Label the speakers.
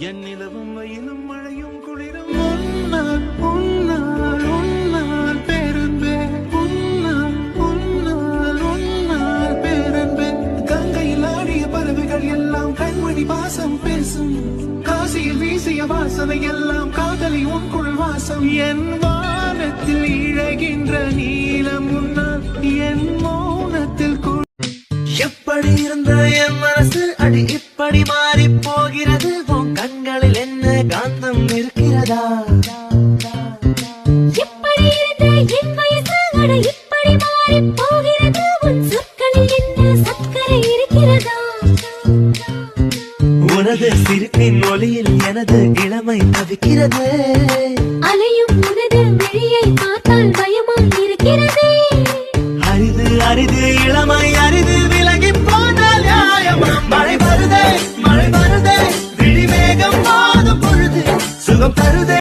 Speaker 1: என் நிலவும் வயலும் மழையும் குளிரும் உன்னால் உன்னால் உன்னால் பேரன்பே உன்னால் உன்னால் உன்னால் பேரன்பே கங்கையில் ஆடிய பறவைகள் எல்லாம் கண்மணி வாசம் பேசும் காசியில் வீசிய வாசனை எல்லாம் காதலி உன் குழல் வாசம் என் வானத்தில் இழகின்ற நீலம் உன்னால் என் மௌனத்தில் எப்படி இருந்த என் மனசு அடி இப்படி மாறி போகிறது உன் கண்களில் என்ன காந்தம் இருக்கிறதா
Speaker 2: எப்படி இருந்த என் வயசு அடி இப்படி மாறி போகிறது உன் சொற்களில் என்ன சர்க்கரை இருக்கிறதா
Speaker 1: உனது சிரிப்பின் ஒளியில் எனது இளமை தவிக்கிறது
Speaker 2: அலையும் உனது விழியை பார்த்தால் பயமாய் இருக்கிறது
Speaker 1: அரிது அரிது இளமை அரிது விலகி போனால் நியாயமா மழை வருதே விழி மேகம் மாதும் பொழுது சுகம் தருதே